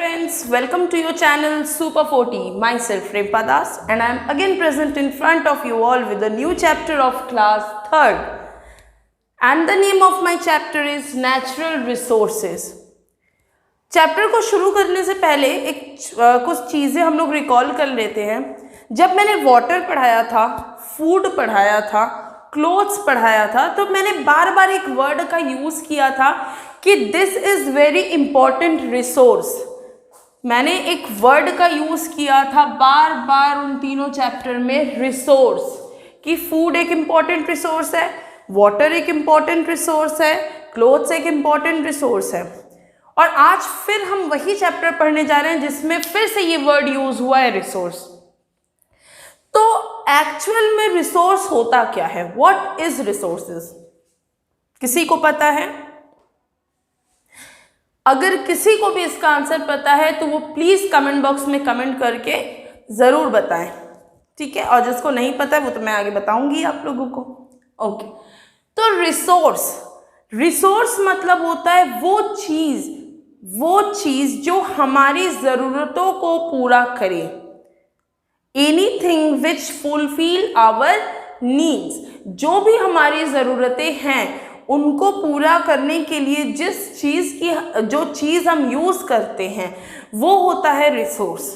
friends, welcome to your channel Super 40. Myself Rempa Das and I am again present in front of you all with a new chapter of class 3rd. And the name of my chapter is Natural Resources. Chapter को शुरू करने से पहले कुछ चीज़ें हम लोग recall कर लेते हैं। जब मैंने वाटर पढ़ाया था, फूड पढ़ाया था, क्लोथ्स पढ़ाया था, तो मैंने बार बार एक वर्ड का यूज़ किया था कि this is very important resource. मैंने एक वर्ड का यूज़ किया था बार बार उन तीनों चैप्टर में, रिसोर्स, कि फूड एक इम्पॉर्टेंट रिसोर्स है, वाटर एक इम्पॉर्टेंट रिसोर्स है, क्लोथ्स एक इम्पॉर्टेंट रिसोर्स है। और आज फिर हम वही चैप्टर पढ़ने जा रहे हैं जिसमें फिर से ये वर्ड यूज़ हुआ है, रिसोर्स। तो एक्चुअल में रिसोर्स होता क्या है? What is resources? किसी को पता है? अगर किसी को भी इसका आंसर पता है तो वो प्लीज कमेंट बॉक्स में कमेंट करके जरूर बताएं, ठीक है? और जिसको नहीं पता है वो तो मैं आगे बताऊंगी आप लोगों को। ओके, तो रिसोर्स मतलब होता है वो चीज जो हमारी जरूरतों को पूरा करे। Anything which fulfil our needs, जो भी हमारी ज़रूरतें हैं उनको पूरा करने के लिए जो चीज़ हम यूज़ करते हैं वो होता है रिसोर्स।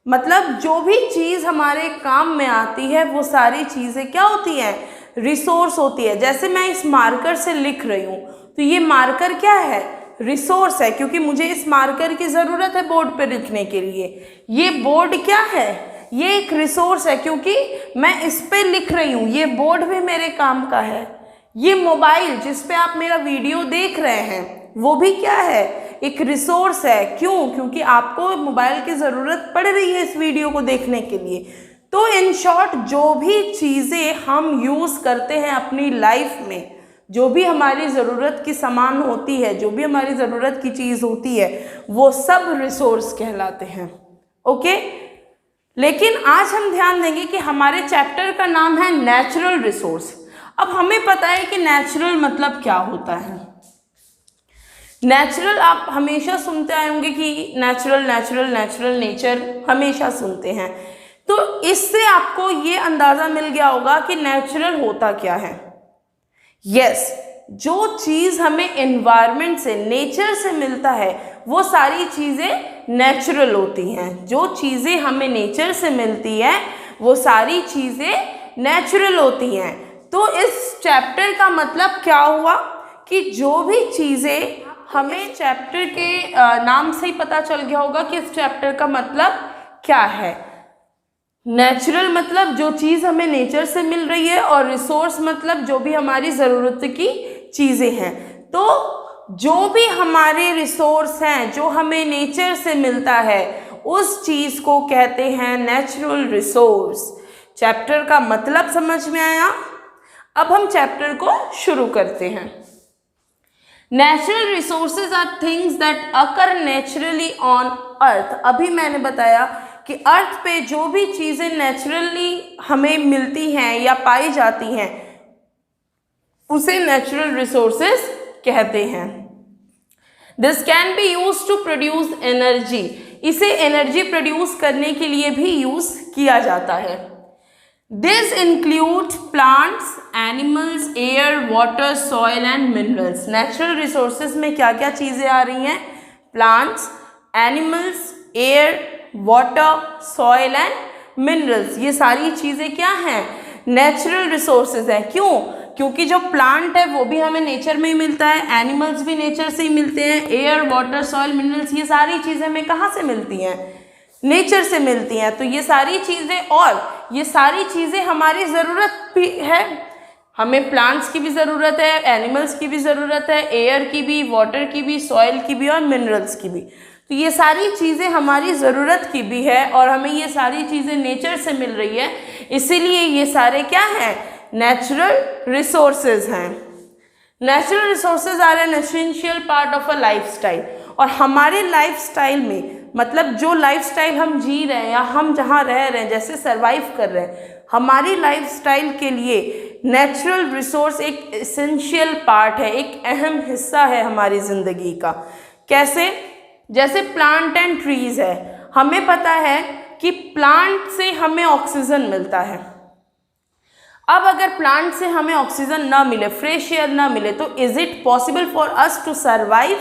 मतलब जो भी चीज़ हमारे काम में आती है वो सारी चीज़ें क्या होती हैं? रिसोर्स होती है। जैसे मैं इस मार्कर से लिख रही हूँ तो ये मार्कर क्या है? रिसोर्स है, क्योंकि मुझे इस मार्कर की ज़रूरत है बोर्ड पर लिखने के लिए। ये बोर्ड क्या है? ये एक रिसोर्स है, क्योंकि मैं इस पे लिख रही हूँ, ये बोर्ड भी मेरे काम का है। ये मोबाइल जिस पे आप मेरा वीडियो देख रहे हैं वो भी क्या है? एक रिसोर्स है। क्यों? क्योंकि आपको मोबाइल की ज़रूरत पड़ रही है इस वीडियो को देखने के लिए। तो इन शॉर्ट, जो भी चीज़ें हम यूज़ करते हैं अपनी लाइफ में, जो भी हमारी ज़रूरत की सामान होती है, जो भी हमारी ज़रूरत की चीज़ होती है, वो सब रिसोर्स कहलाते हैं। ओके, लेकिन आज हम ध्यान देंगे कि हमारे चैप्टर का नाम है नेचुरल रिसोर्स। अब हमें पता है कि नेचुरल मतलब क्या होता है। नेचुरल आप हमेशा सुनते आए होंगे कि नेचुरल नेचर हमेशा सुनते हैं। तो इससे आपको ये अंदाज़ा मिल गया होगा कि नेचुरल होता क्या है। यस, जो चीज़ हमें एनवायरनमेंट से, नेचर से मिलता है वो सारी चीज़ें नेचुरल होती हैं। जो चीज़ें हमें नेचर से मिलती हैं वो सारी चीज़ें नेचुरल होती हैं। तो इस चैप्टर का मतलब क्या हुआ कि जो भी चीज़ें हमें, चैप्टर के नाम से ही पता चल गया होगा कि इस चैप्टर का मतलब क्या है। नेचुरल मतलब जो चीज़ हमें नेचर से मिल रही है, और रिसोर्स मतलब जो भी हमारी ज़रूरत की चीज़ें हैं। तो जो भी हमारे रिसोर्स हैं, जो हमें नेचर से मिलता है, उस चीज़ को कहते हैं नेचुरल रिसोर्स। चैप्टर का मतलब समझ में आया? अब हम चैप्टर को शुरू करते हैं। Natural resources are things that occur naturally on earth. अभी मैंने बताया कि अर्थ पे जो भी चीज़ें नेचुरली हमें मिलती हैं या पाई जाती हैं उसे नेचुरल रिसोर्सेज कहते हैं। This can be use to produce energy. इसे एनर्जी प्रोड्यूस करने के लिए भी यूज़ किया जाता है। This include plants, animals, air, water, soil and minerals. Natural resources में क्या क्या चीज़ें आ रही हैं? Plants, animals, air, water, soil and minerals. ये सारी चीज़ें क्या हैं? नेचुरल रिसोर्सेज हैं। क्यों? क्योंकि जो प्लांट है वो भी हमें नेचर में ही मिलता है, एनिमल्स भी नेचर से ही मिलते हैं, एयर, वाटर, सॉइल, मिनरल्स, ये सारी चीज़ें हमें कहाँ से मिलती हैं? नेचर से मिलती हैं। तो ये सारी चीज़ें, और ये सारी चीज़ें हमारी ज़रूरत भी है। हमें प्लांट्स की भी ज़रूरत है, एनिमल्स की भी ज़रूरत है, एयर की भी, वाटर की भी, सॉइल की भी और मिनरल्स की भी। तो ये सारी चीज़ें हमारी ज़रूरत की भी है और हमें ये सारी चीज़ें नेचर से मिल रही है, इसीलिए ये सारे क्या हैं? नेचुरल रिसोर्सेज हैं। Natural resources are an essential part of a lifestyle. और हमारे लाइफस्टाइल में, मतलब जो लाइफस्टाइल हम जी रहे हैं या हम जहाँ रह रहे हैं, जैसे सरवाइव कर रहे हैं, हमारी लाइफस्टाइल के लिए नेचुरल रिसोर्स एक एसेंशियल पार्ट है, एक अहम हिस्सा है हमारी ज़िंदगी का। कैसे? जैसे प्लांट एंड ट्रीज है, हमें पता है कि प्लांट से हमें ऑक्सीजन मिलता है। अब अगर प्लांट से हमें ऑक्सीजन ना मिले, फ्रेश एयर ना मिले, तो is it possible for us to survive?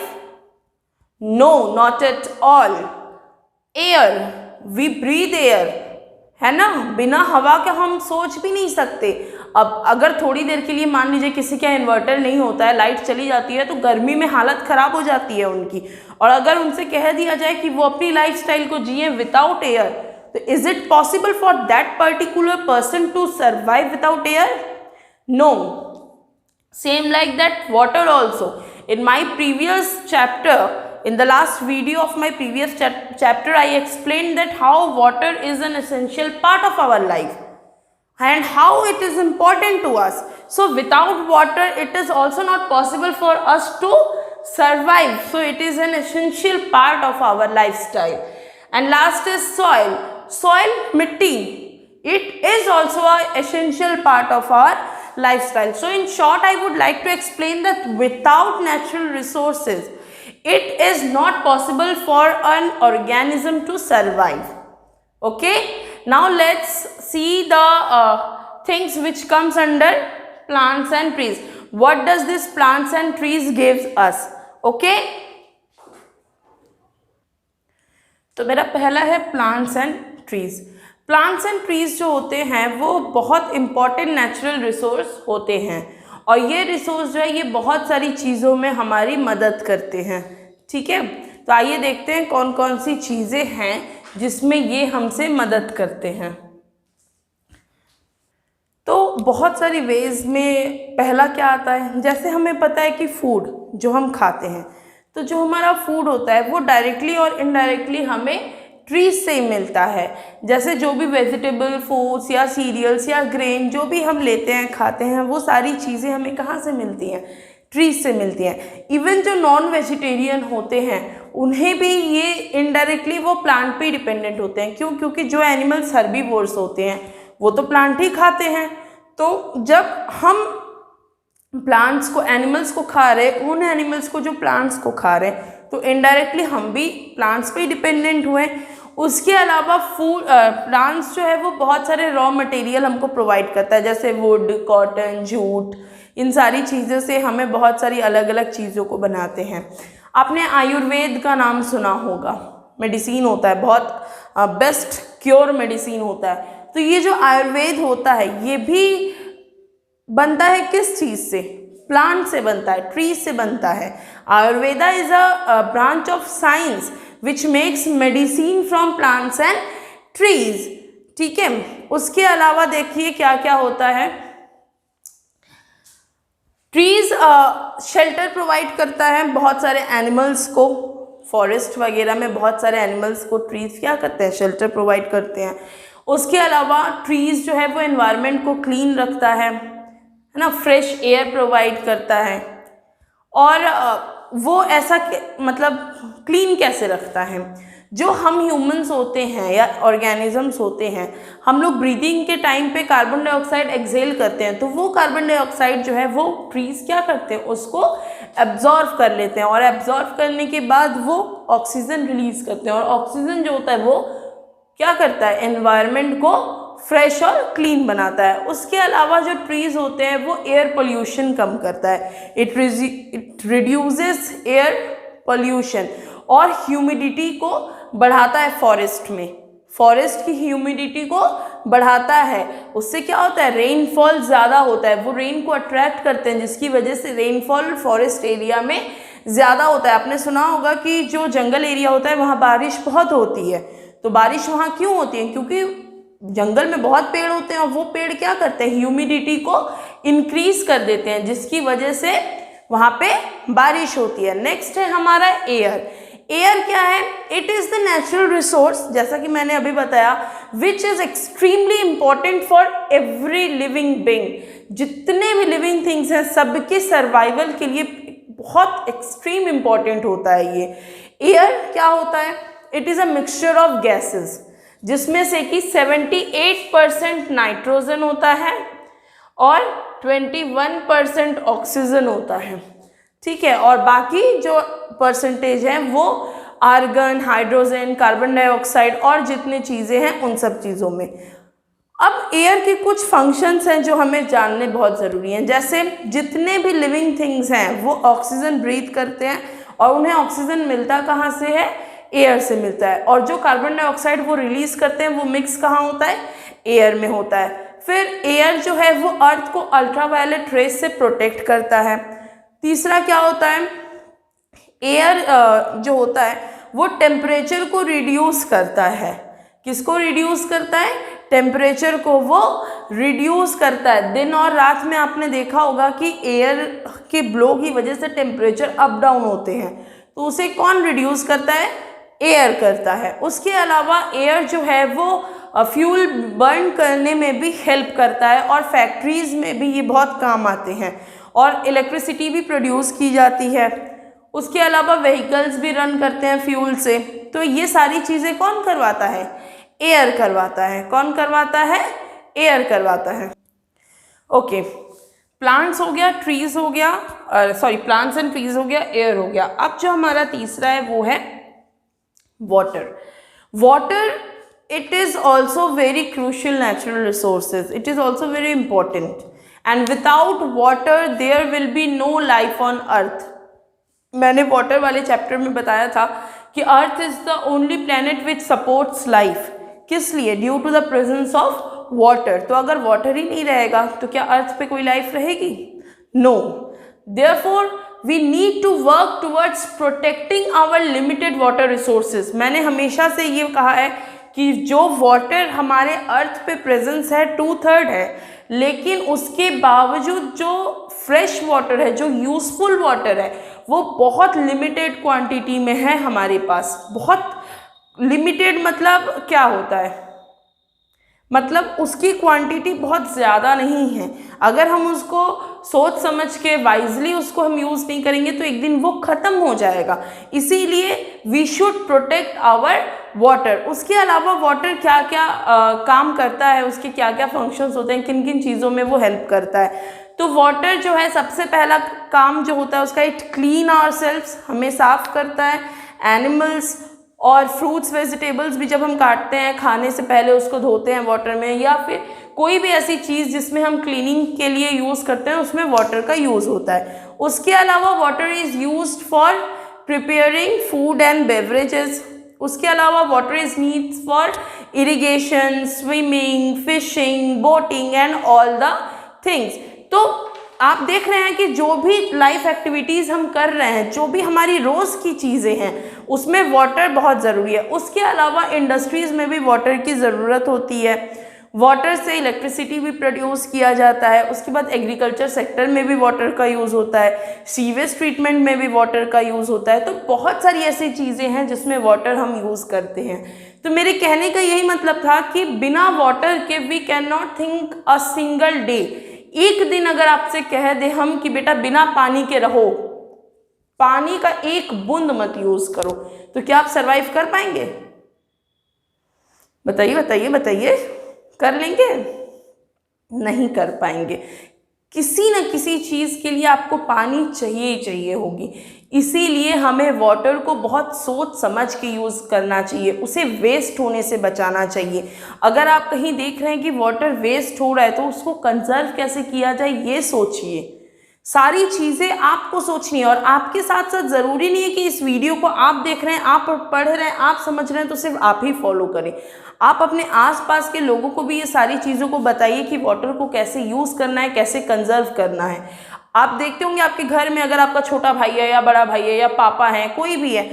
No, not at all. Air, we breathe air, है ना, बिना हवा के हम सोच भी नहीं सकते। अब अगर थोड़ी देर के लिए मान लीजिए किसी का इन्वर्टर नहीं होता है, लाइट चली जाती है, तो गर्मी में हालत ख़राब हो जाती है उनकी, और अगर उनसे कह दिया जाए कि वो अपनी लाइफस्टाइल को जिए विदाउट एयर, तो is it possible for that particular person to survive without air? No. Same like that water also. In my previous chapter, in the last video of my previous chapter, I explained that how water is an essential part of our life and how it is important to us. So without water, it is also not possible for us to survive. So it is an essential part of our lifestyle. And last is soil. Soil, mitti. It is also an essential part of our lifestyle. So in short, I would like to explain that without natural resources, it is not possible for an organism to survive. Okay, now let's see the things which comes under plants and trees. What does this plants and trees gives us? Okay, तो मेरा पहला है plants and trees. Plants and trees जो होते हैं वो बहुत important natural resource होते हैं, और ये रिसोर्स जो है ये बहुत सारी चीज़ों में हमारी मदद करते हैं। ठीक है, तो आइए देखते हैं कौन कौन सी चीज़ें हैं जिसमें ये हमसे मदद करते हैं। तो बहुत सारी वेज में पहला क्या आता है, जैसे हमें पता है कि फूड जो हम खाते हैं, तो जो हमारा फूड होता है वो डायरेक्टली और इनडायरेक्टली हमें ट्रीज से ही मिलता है। जैसे जो भी वेजिटेबल फूड्स या सीरियल्स या ग्रेन जो भी हम लेते हैं खाते हैं, वो सारी चीज़ें हमें कहाँ से मिलती हैं? ट्रीज से मिलती हैं। इवन जो नॉन वेजिटेरियन होते हैं उन्हें भी ये इनडायरेक्टली वो प्लांट पे डिपेंडेंट होते हैं। क्यों? क्योंकि जो एनिमल्स हर्बीवोर्स होते हैं वो तो प्लांट ही खाते हैं। तो जब हम प्लांट्स को, एनिमल्स को खा रहे, उन एनिमल्स को जो प्लांट्स को खा रहे हैं, तो इनडायरेक्टली हम भी प्लांट्स पे डिपेंडेंट हुए। उसके अलावा फूड, प्लांट्स जो है वो बहुत सारे रॉ मटेरियल हमको प्रोवाइड करता है, जैसे वुड, कॉटन, जूट, इन सारी चीज़ों से हमें बहुत सारी अलग अलग चीज़ों को बनाते हैं। आपने आयुर्वेद का नाम सुना होगा, मेडिसिन होता है, बहुत बेस्ट क्योर मेडिसिन होता है। तो ये जो आयुर्वेद होता है ये भी बनता है किस चीज़ से? प्लांट से बनता है, ट्रीज से बनता है। Ayurveda is a branch of science which makes medicine from plants and trees. ठीक है, उसके अलावा देखिए क्या क्या होता है। ट्रीज शेल्टर प्रोवाइड करता है बहुत सारे एनिमल्स को। फॉरेस्ट वगैरह में बहुत सारे एनिमल्स को ट्रीज क्या करते हैं? शेल्टर प्रोवाइड करते हैं। उसके अलावा ट्रीज जो है वो एनवायरनमेंट को क्लीन रखता है ना, फ्रेश एयर प्रोवाइड करता है। और वो ऐसा मतलब क्लीन कैसे रखता है? जो हम ह्यूमंस होते हैं या ऑर्गेनिजम्स होते हैं, हम लोग ब्रीदिंग के टाइम पे कार्बन डाइऑक्साइड एक्सहेल करते हैं, तो वो कार्बन डाइऑक्साइड जो है वो ट्रीज क्या करते हैं? उसको एब्जॉर्व कर लेते हैं, और एब्जॉर्व करने के बाद वो ऑक्सीजन रिलीज करते हैं, और ऑक्सीजन जो होता है वो क्या करता है? एनवायरनमेंट को फ्रेश और क्लीन बनाता है। उसके अलावा जो ट्रीज होते हैं वो एयर पोल्यूशन कम करता है। इट रिड्यूसेस एयर पोल्यूशन, और ह्यूमिडिटी को बढ़ाता है। फॉरेस्ट में, फॉरेस्ट की ह्यूमिडिटी को बढ़ाता है। उससे क्या होता है? रेनफॉल ज़्यादा होता है, वो रेन को अट्रैक्ट करते हैं, जिसकी वजह से रेनफॉल फॉरेस्ट एरिया में ज़्यादा होता है। आपने सुना होगा कि जो जंगल एरिया होता है वहाँ बारिश बहुत होती है। तो बारिश वहाँ क्यों होती है? क्योंकि जंगल में बहुत पेड़ होते हैं, और वो पेड़ क्या करते हैं? ह्यूमिडिटी को इंक्रीज कर देते हैं, जिसकी वजह से वहाँ पे बारिश होती है। नेक्स्ट है हमारा एयर। एयर क्या है? It is the natural resource, जैसा कि मैंने अभी बताया, which is extremely important for every living being. जितने भी लिविंग थिंग्स हैं सबके सर्वाइवल के लिए बहुत एक्सट्रीम इम्पॉर्टेंट होता है ये। एयर क्या होता है? It is a mixture of gases, जिसमें से कि 78% नाइट्रोजन होता है और 21% ऑक्सीजन होता है। ठीक है, और बाकी जो परसेंटेज है वो आर्गन, हाइड्रोजन, कार्बन डाइऑक्साइड और जितनी चीज़ें हैं उन सब चीज़ों में। अब एयर के कुछ फंक्शंस हैं जो हमें जानने बहुत ज़रूरी हैं। जैसे जितने भी लिविंग थिंग्स हैं वो ऑक्सीजन ब्रीथ करते हैं और उन्हें ऑक्सीजन मिलता कहाँ से है? एयर से मिलता है। और जो कार्बन डाइऑक्साइड वो रिलीज करते हैं वो मिक्स कहाँ होता है? एयर में होता है। फिर एयर जो है वो अर्थ को अल्ट्रावायलेट रेस से प्रोटेक्ट करता है। तीसरा क्या होता है? एयर जो होता है वो टेम्परेचर को रिड्यूस करता है। किसको रिड्यूस करता है? टेम्परेचर को वो रिड्यूस करता है। दिन और रात में आपने देखा होगा कि एयर के ब्लो की वजह से टेम्परेचर अप डाउन होते हैं, तो उसे कौन रिड्यूस करता है? एयर करता है। उसके अलावा एयर जो है वो फ्यूल बर्न करने में भी हेल्प करता है और फैक्ट्रीज में भी ये बहुत काम आते हैं और इलेक्ट्रिसिटी भी प्रोड्यूस की जाती है। उसके अलावा व्हीकल्स भी रन करते हैं फ्यूल से। तो ये सारी चीज़ें कौन करवाता है? एयर करवाता है। कौन करवाता है? एयर करवाता है। ओके, प्लांट्स हो गया, ट्रीज हो गया, प्लांट्स एंड ट्रीज हो गया, एयर हो गया। अब जो हमारा तीसरा है वो है water. Water, it is also very crucial natural resources. It is also very important, and without water there will be no life on earth. मैंने वाटर वाले चैप्टर में बताया था कि earth is the only planet which supports life. किस लिए? Due to the presence of water. तो अगर वाटर ही नहीं रहेगा तो क्या अर्थ पे कोई लाइफ रहेगी? No. Therefore we need to work towards protecting our limited water resources. मैंने हमेशा से ये कहा है कि जो वाटर हमारे अर्थ पे प्रेजेंस है 2/3 है, लेकिन उसके बावजूद जो फ्रेश वाटर है, जो यूजफुल वाटर है, वो बहुत लिमिटेड क्वांटिटी में है हमारे पास। बहुत लिमिटेड मतलब क्या होता है? मतलब उसकी क्वांटिटी बहुत ज़्यादा नहीं है। अगर हम उसको सोच समझ के वाइजली उसको हम यूज़ नहीं करेंगे तो एक दिन वो ख़त्म हो जाएगा। इसीलिए we should protect our water. उसके अलावा वाटर क्या क्या काम करता है, उसके क्या क्या फंक्शंस होते हैं, किन किन चीज़ों में वो हेल्प करता है। तो वाटर जो है सबसे पहला काम जो होता है उसका, इट क्लीन आवरसेल्व्स, हमें साफ़ करता है। एनिमल्स और फ्रूट्स वेजिटेबल्स भी जब हम काटते हैं खाने से पहले उसको धोते हैं वाटर में, या फिर कोई भी ऐसी चीज़ जिसमें हम क्लीनिंग के लिए यूज़ करते हैं उसमें वाटर का यूज़ होता है। उसके अलावा water is used for preparing food and beverages. उसके अलावा water is needs for irrigation, swimming, fishing, boating and all the things. तो आप देख रहे हैं कि जो भी लाइफ एक्टिविटीज़ हम कर रहे हैं, जो भी हमारी रोज़ की चीज़ें हैं, उसमें वाटर बहुत ज़रूरी है। उसके अलावा इंडस्ट्रीज़ में भी वाटर की ज़रूरत होती है। वाटर से इलेक्ट्रिसिटी भी प्रोड्यूस किया जाता है। उसके बाद एग्रीकल्चर सेक्टर में भी वाटर का यूज़ होता है, सीवेज ट्रीटमेंट में भी वाटर का यूज़ होता है। तो बहुत सारी ऐसी चीज़ें हैं जिसमें वाटर हम यूज़ करते हैं। तो मेरे कहने का यही मतलब था कि बिना वाटर के we can not think a single day. एक दिन अगर आपसे कह दे हम कि बेटा बिना पानी के रहो, पानी का एक बूंद मत यूज करो, तो क्या आप सरवाइव कर पाएंगे? बताइए बताइए बताइए, कर लेंगे? नहीं कर पाएंगे। किसी न किसी चीज़ के लिए आपको पानी चाहिए ही चाहिए होगी। इसीलिए हमें वाटर को बहुत सोच समझ के यूज़ करना चाहिए, उसे वेस्ट होने से बचाना चाहिए। अगर आप कहीं देख रहे हैं कि वाटर वेस्ट हो रहा है तो उसको कंजर्व कैसे किया जाए ये सोचिए। सारी चीज़ें आपको सोचनी है। और आपके साथ साथ ज़रूरी नहीं है कि इस वीडियो को आप देख रहे हैं, आप पढ़ रहे हैं, आप समझ रहे हैं तो सिर्फ आप ही फॉलो करें। आप अपने आसपास के लोगों को भी ये सारी चीज़ों को बताइए कि वाटर को कैसे यूज़ करना है, कैसे कंजर्व करना है। आप देखते होंगे आपके घर में अगर आपका छोटा भाई है या बड़ा भाई है या पापा है, कोई भी है,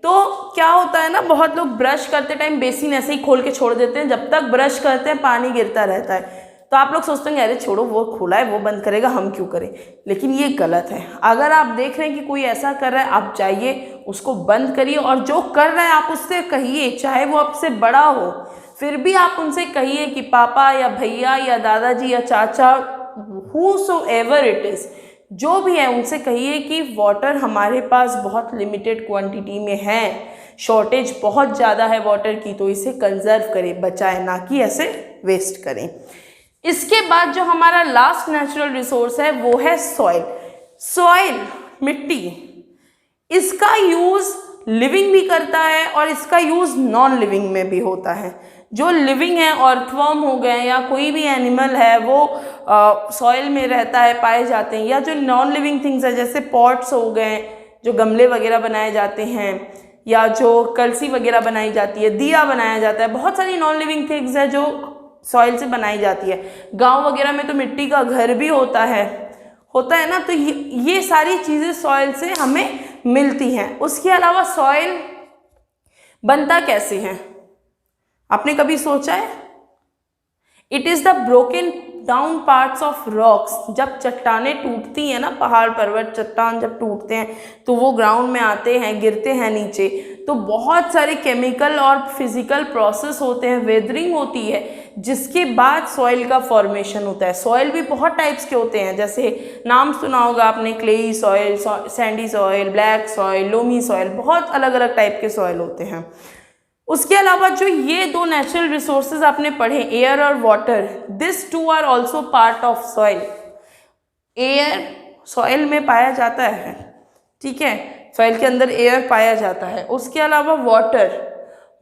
तो क्या होता है ना, बहुत लोग ब्रश करते टाइम बेसिन ऐसे ही खोल के छोड़ देते हैं। जब तक ब्रश करते हैं पानी गिरता रहता है। तो आप लोग सोचते हैं अरे छोड़ो, वो खुला है, वो बंद करेगा, हम क्यों करें। लेकिन ये गलत है। अगर आप देख रहे हैं कि कोई ऐसा कर रहा है, आप जाइए उसको बंद करिए। और जो कर रहा है आप उससे कहिए, चाहे वो आपसे बड़ा हो, फिर भी आप उनसे कहिए कि पापा या भैया या दादाजी या चाचा, whosoever it is, जो भी है उनसे कहिए कि वाटर हमारे पास बहुत लिमिटेड क्वांटिटी में है, शॉर्टेज बहुत ज़्यादा है वाटर की, तो इसे कंजर्व करें, बचाएं, ना कि ऐसे वेस्ट करें। इसके बाद जो हमारा लास्ट नेचुरल रिसोर्स है वो है सॉइल। सॉइल, मिट्टी, इसका यूज़ लिविंग भी करता है और इसका यूज़ नॉन लिविंग में भी होता है। जो लिविंग है, अर्थवर्म हो गए या कोई भी एनिमल है वो सॉइल में रहता है, पाए जाते हैं, या जो नॉन लिविंग थिंग्स है जैसे पॉट्स हो गए, जो गमले वगैरह बनाए जाते हैं, या जो कलसी वगैरह बनाई जाती है, दिया बनाया जाता है, बहुत सारी नॉन लिविंग थिंग्स है जो सॉइल से बनाई जाती है। गांव वगैरह में तो मिट्टी का घर भी होता है ना। तो ये सारी चीज़ें सॉइल से हमें मिलती हैं। उसके अलावा सॉइल बनता कैसे है, आपने कभी सोचा है? It is the broken down parts of rocks. जब चट्टानें टूटती हैं ना, पहाड़ पर्वत चट्टान जब टूटते हैं तो वो ग्राउंड में आते हैं, गिरते हैं नीचे, तो बहुत सारे केमिकल और फिजिकल प्रोसेस होते हैं, वेदरिंग होती है, जिसके बाद सॉइल का फॉर्मेशन होता है। सॉइल भी बहुत टाइप्स के होते हैं, जैसे नाम सुना होगा आपने, clayey soil, Sandy soil, black soil, loamy soil, बहुत अलग अलग टाइप के सॉइल होते हैं। उसके अलावा जो ये दो नेचुरल रिसोर्सेज आपने पढ़े, एयर और water, this two are also part of soil. Air soil में पाया जाता है, ठीक है, सॉइल के अंदर एयर पाया जाता है। उसके अलावा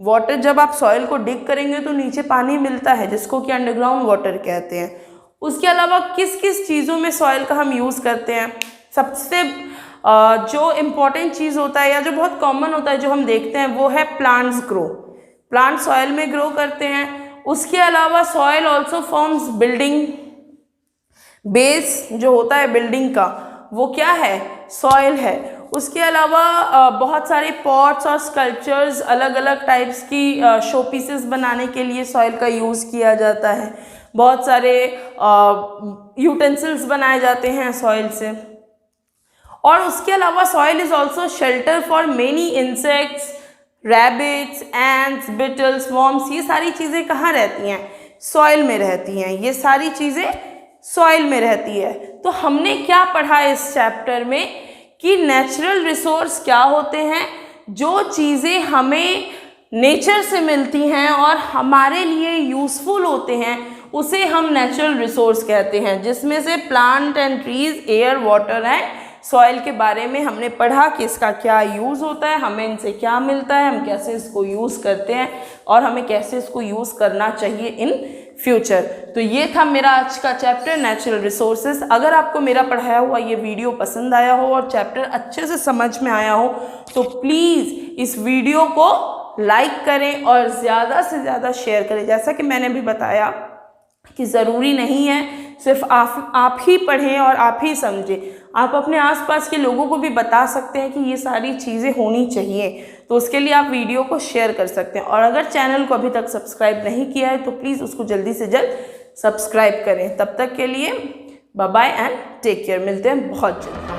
वाटर जब आप सॉइल को डिग करेंगे तो नीचे पानी मिलता है, जिसको कि अंडरग्राउंड वाटर कहते हैं। उसके अलावा किस किस चीज़ों में सॉइल का हम यूज़ करते हैं? सबसे जो इम्पॉर्टेंट चीज़ होता है या जो बहुत कॉमन होता है जो हम देखते हैं वो है प्लांट्स ग्रो। प्लांट सॉइल में ग्रो करते हैं। उसके अलावा soil also forms building. Base जो होता है बिल्डिंग का वो क्या है? सॉइल है। उसके अलावा बहुत सारे पॉट्स और स्कल्पचर्स, अलग अलग टाइप्स की शो पीसेस बनाने के लिए सॉइल का यूज़ किया जाता है। बहुत सारे यूटेंसिल्स बनाए जाते हैं सॉइल से। और उसके अलावा soil is also shelter for many insects, rabbits, ants, Beatles, worms. ये सारी चीज़ें कहाँ रहती हैं? सॉइल में रहती हैं। ये सारी चीज़ें सॉइल में रहती है। तो हमने क्या पढ़ा इस चैप्टर में कि नेचुरल रिसोर्स क्या होते हैं, जो चीज़ें हमें नेचर से मिलती हैं और हमारे लिए यूज़फुल होते हैं, उसे हम नेचुरल रिसोर्स कहते हैं, जिसमें से plant and trees, air, water and soil के बारे में हमने पढ़ा कि इसका क्या यूज़ होता है, हमें इनसे क्या मिलता है, हम कैसे इसको यूज़ करते हैं और हमें कैसे इसको यूज़ करना चाहिए इन फ्यूचर। तो ये था मेरा आज का चैप्टर नेचुरल रिसोर्सेज। अगर आपको मेरा पढ़ाया हुआ ये वीडियो पसंद आया हो और चैप्टर अच्छे से समझ में आया हो तो प्लीज़ इस वीडियो को लाइक करें और ज़्यादा से ज़्यादा शेयर करें। जैसा कि मैंने भी बताया कि ज़रूरी नहीं है सिर्फ आप ही पढ़ें और आप ही समझें, आप अपने आसपास के लोगों को भी बता सकते हैं कि ये सारी चीज़ें होनी चाहिए। तो उसके लिए आप वीडियो को शेयर कर सकते हैं। और अगर चैनल को अभी तक सब्सक्राइब नहीं किया है तो प्लीज़ उसको जल्दी से जल्द सब्सक्राइब करें। तब तक के लिए bye bye and take care. मिलते हैं बहुत जल्द।